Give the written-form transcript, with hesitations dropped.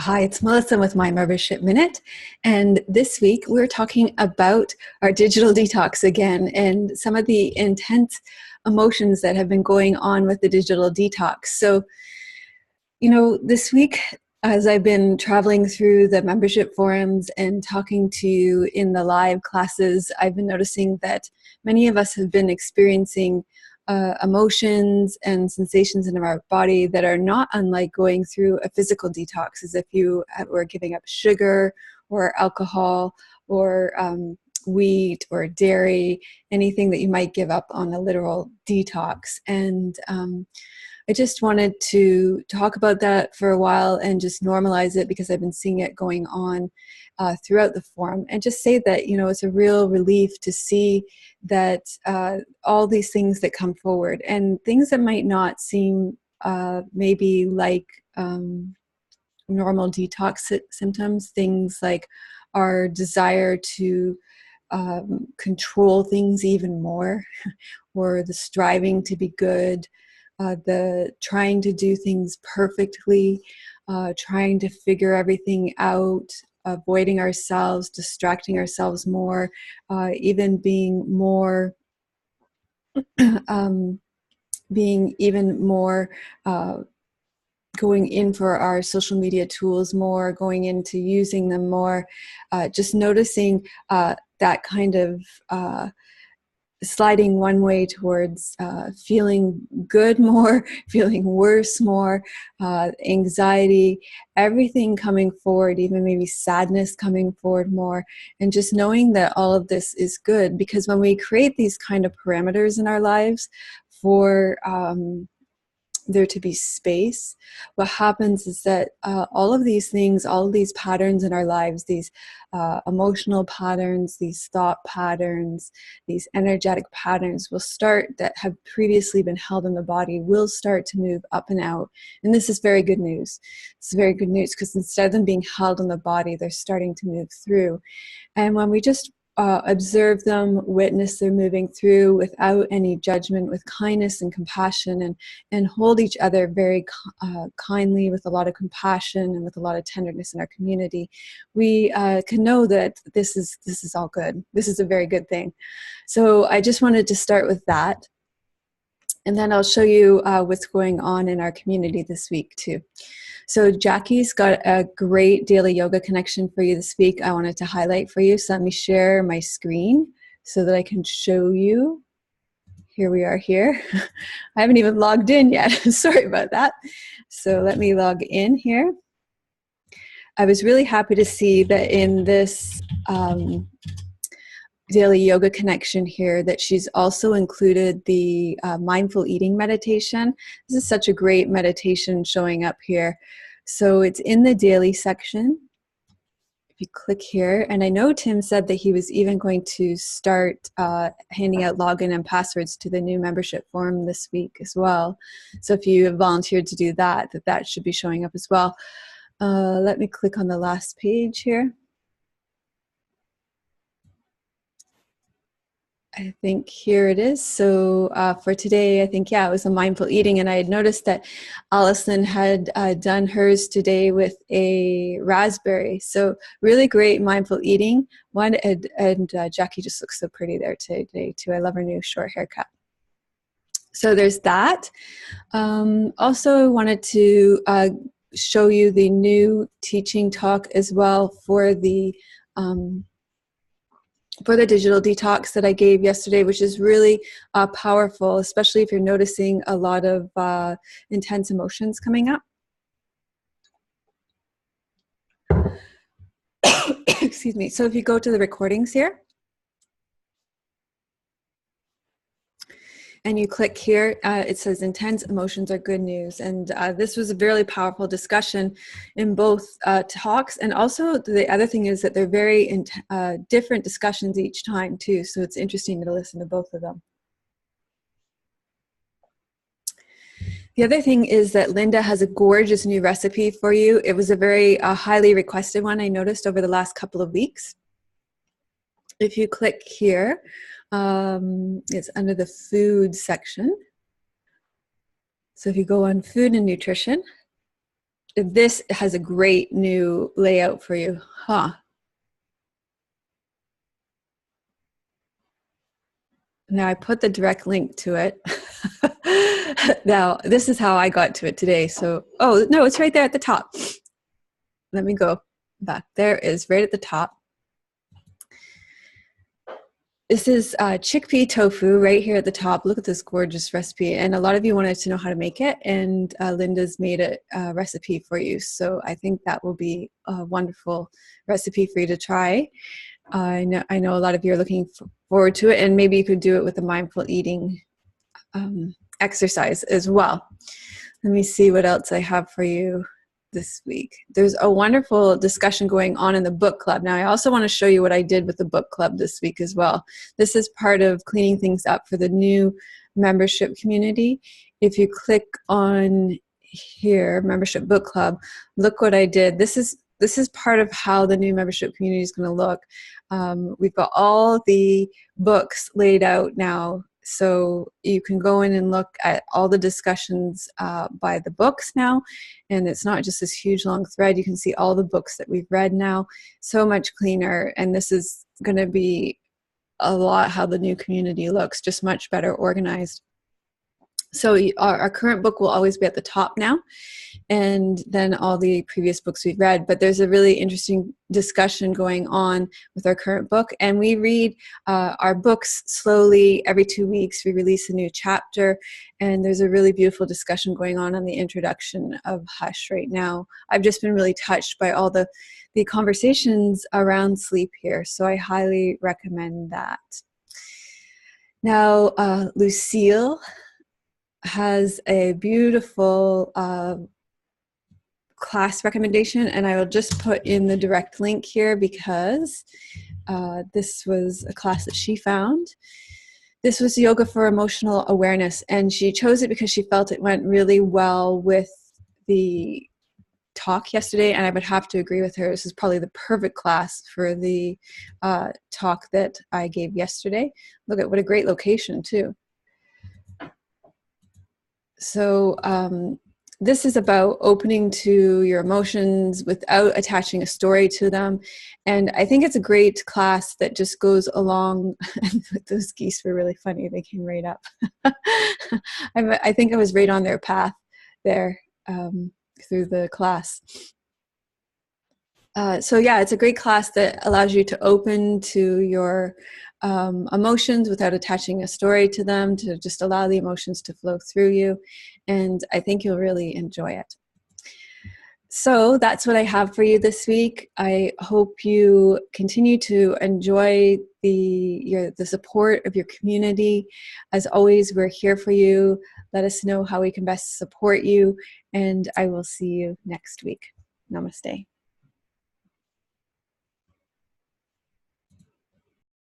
Hi, it's Melissa with My Membership Minute. And this week we're talking about our digital detox again and some of the intense emotions that have been going on with the digital detox. So, this week, as I've been traveling through the membership forums and talking to you in the live classes, I've been noticing that many of us have been experiencing emotions and sensations in our body that are not unlike going through a physical detox, as if you were giving up sugar or alcohol or wheat or dairy, anything that you might give up on a literal detox. And I just wanted to talk about that for a while and just normalize it, because I've been seeing it going on throughout the forum, and just say that, it's a real relief to see that all these things that come forward and things that might not seem maybe like normal detox symptoms, things like our desire to control things even more, or the striving to be good, the trying to do things perfectly, trying to figure everything out, avoiding ourselves, distracting ourselves more, even being more, being even more going in for our social media tools more, going into using them more, just noticing that kind of sliding one way towards feeling good more, feeling worse more, anxiety, everything coming forward, even maybe sadness coming forward more, and just knowing that all of this is good. Because when we create these kind of parameters in our lives for there to be space, what happens is that all of these things, all of these patterns in our lives, these emotional patterns, these thought patterns, these energetic patterns will start, that have previously been held in the body, will start to move up and out. And this is very good news. It's very good news, because instead of them being held in the body, they're starting to move through. And when we just observe them, witness them moving through without any judgment, with kindness and compassion, and hold each other very kindly, with a lot of compassion and with a lot of tenderness in our community, we can know that this is all good. This is a very good thing. So I just wanted to start with that. And then I'll show you what's going on in our community this week too. So Jackie's got a great daily yoga connection for you this week I wanted to highlight for you. So let me share my screen so that I can show you. Here we are here. I haven't even logged in yet. Sorry about that. So let me log in here. I was really happy to see that in this daily yoga connection here, that she's also included the mindful eating meditation. This is such a great meditation showing up here. So it's in the daily section. If you click here, and I know Tim said that he was even going to start handing out login and passwords to the new membership forum this week as well. So if you have volunteered to do that, that should be showing up as well. Let me click on the last page here. I think here it is. So for today, I think, it was a mindful eating. And I had noticed that Allison had done hers today with a raspberry. So really great mindful eating one. And Jackie just looks so pretty there today too. I love her new short haircut. So there's that. Also, I wanted to show you the new teaching talk as well for the digital detox that I gave yesterday, which is really powerful, especially if you're noticing a lot of intense emotions coming up. Excuse me. So if you go to the recordings here, and you click here, it says intense emotions are good news. And this was a really powerful discussion in both talks. And also the other thing is that they're very different discussions each time too. So it's interesting to listen to both of them. The other thing is that Linda has a gorgeous new recipe for you. It was a very highly requested one, I noticed, over the last couple of weeks. If you click here, it's under the food section. So if you go on food and nutrition, this has a great new layout for you, huh? Now I put the direct link to it. Now, this is how I got to it today. So, oh, no, it's right there at the top. Let me go back. There it is right at the top. This is chickpea tofu right here at the top. Look at this gorgeous recipe. And a lot of you wanted to know how to make it, and Linda's made a recipe for you. So I think that will be a wonderful recipe for you to try. I know a lot of you are looking forward to it, and maybe you could do it with a mindful eating exercise as well. Let me see what else I have for you this week. There's a wonderful discussion going on in the book club. Now, I also want to show you what I did with the book club this week as well. This is part of cleaning things up for the new membership community. If you click on here, membership book club, look what I did. This is part of how the new membership community is going to look. We've got all the books laid out now, so you can go in and look at all the discussions by the books now, and it's not just this huge long thread. You can see all the books that we've read now, so much cleaner, and this is going to be a lot how the new community looks, just much better organized. So our current book will always be at the top now, and then all the previous books we've read. But there's a really interesting discussion going on with our current book, and we read our books slowly. Every 2 weeks we release a new chapter, and there's a really beautiful discussion going on the introduction of Hush right now. I've just been really touched by all the conversations around sleep here, so I highly recommend that. Now, Lucille has a beautiful class recommendation, and I will just put in the direct link here because this was a class that she found. This was Yoga for Emotional Awareness, and she chose it because she felt it went really well with the talk yesterday, and I would have to agree with her. This is probably the perfect class for the talk that I gave yesterday. Look at what a great location too. So this is about opening to your emotions without attaching a story to them. And I think it's a great class that just goes along. Those geese were really funny. They came right up. I think I was right on their path there through the class. So yeah, it's a great class that allows you to open to your emotions without attaching a story to them, to just allow the emotions to flow through you. And I think you'll really enjoy it. So that's what I have for you this week. I hope you continue to enjoy the support of your community. As always, we're here for you. Let us know how we can best support you, and I will see you next week. Namaste.